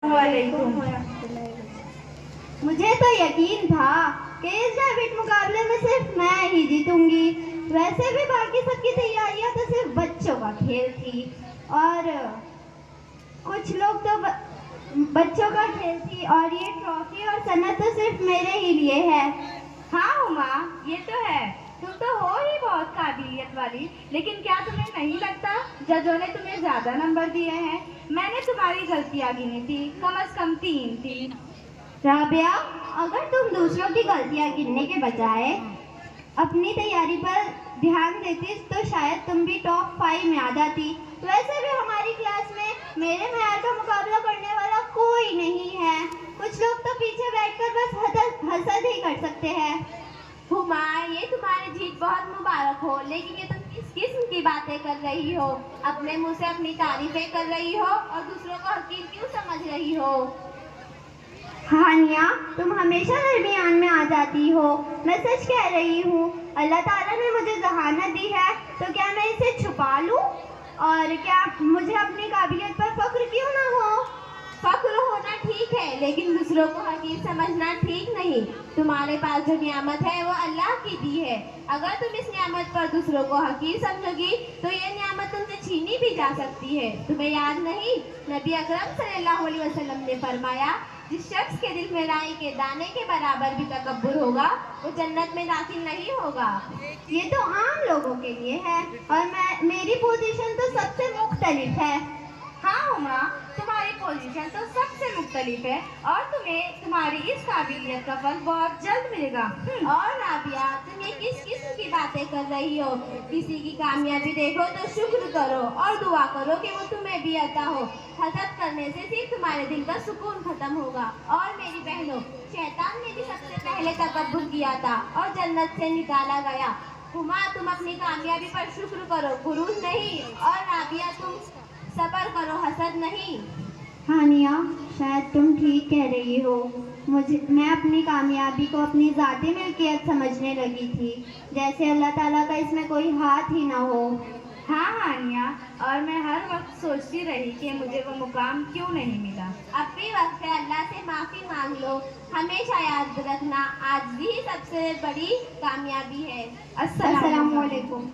वालेकुम। मुझे तो यकीन था कि इस डेविड मुकाबले में सिर्फ मैं ही जीतूंगी। वैसे भी बाकी सबकी तैयारियां तो सिर्फ बच्चों का खेल थी और कुछ लोग तो बच्चों का खेल थी और ये ट्रॉफी और सनद तो सिर्फ मेरे ही लिए है। हाँ उमा, ये तो है, तुम तो हो ही बहुत काबिलियत वाली, लेकिन क्या तुम्हें नहीं लगता जजों ने तुम्हें ज्यादा नंबर दिए हैं? मैंने तुम्हारी गलतियां गिनी थी, कम से कम 3 थी। राबिया, अगर तुम दूसरों की गलतियां गिनने के बजाय अपनी तैयारी पर ध्यान देती तो शायद तुम भी टॉप 5 में आ जाती। वैसे भी हमारी क्लास में मेरे मैार का मुकाबला करने वाला कोई नहीं है। कुछ लोग तो पीछे बैठकर बस हसद ही कर सकते हैं। हुमा, ये तुम्हारी जीत बहुत मुबारक हो, लेकिन ये तुम किस किस्म की बातें कर रही हो? अपने मुंह से अपनी तारीफें कर रही हो और दूसरों को हकीर क्यों समझ रही हो? हानिया, तुम हमेशा दरमियान में आ जाती हो। मैं सच कह रही हूँ, अल्लाह ताला ने मुझे जहानत दी है तो क्या मैं इसे छुपा लूँ? और क्या मुझे अपनी काबिलियत पर फख्र क्यों ना हो? फख्र होना ठीक है, लेकिन दूसरों को हकीर समझना ठीक नहीं। तुम्हारे पास जो नियामत है वो अल्लाह की दी है। अगर तुम इस नियामत पर दूसरों को हकीर समझोगी तो ये नियामत तुमसे छीनी भी जा सकती है। तुम्हें याद नहीं, नबी अकरम सल्लल्लाहु अलैहि वसल्लम ने फरमाया, जिस शख्स के दिल में राई के दाने के बराबर भी तकब्बुर होगा वो जन्नत में दाखिल नहीं होगा। ये तो आम लोगों के लिए है और मेरी पोजीशन तो सबसे मुख्तलिफ है। हाँ उमा, तुम्हारी पोजीशन तो सबसे मुख्तलिफ है और तुम्हें तुम्हारी इस काबिलियत का फल बहुत जल्द मिलेगा। और राबिया, तुम ये किस किस्म की बातें कर रही हो? किसी की कामयाबी देखो तो शुक्र करो और दुआ करो कि वो तुम्हें भी अता हो। हसद करने से सिर्फ तुम्हारे दिल का सुकून खत्म होगा। और मेरी बहनों, शैतान ने भी सबसे पहले तकब्बुर किया था और जन्नत से निकाला गया। हुमा, तुम अपनी कामयाबी पर शुक्र करो, गुरूर नहीं। और राबिया, तुम सब्र करो, हसद नहीं। हानिया, शायद तुम ठीक कह रही हो। मैं अपनी कामयाबी को अपनी ज़ाती मिल्कियत समझने लगी थी, जैसे अल्लाह ताला का इसमें कोई हाथ ही ना हो। हाँ हानिया, और मैं हर वक्त सोचती रही कि मुझे वो मुकाम क्यों नहीं मिला। अब भी वक्त है, अल्लाह से माफ़ी मांग लो। हमेशा याद रखना, आज भी सबसे बड़ी कामयाबी है। अस्सलाम वालेकुम।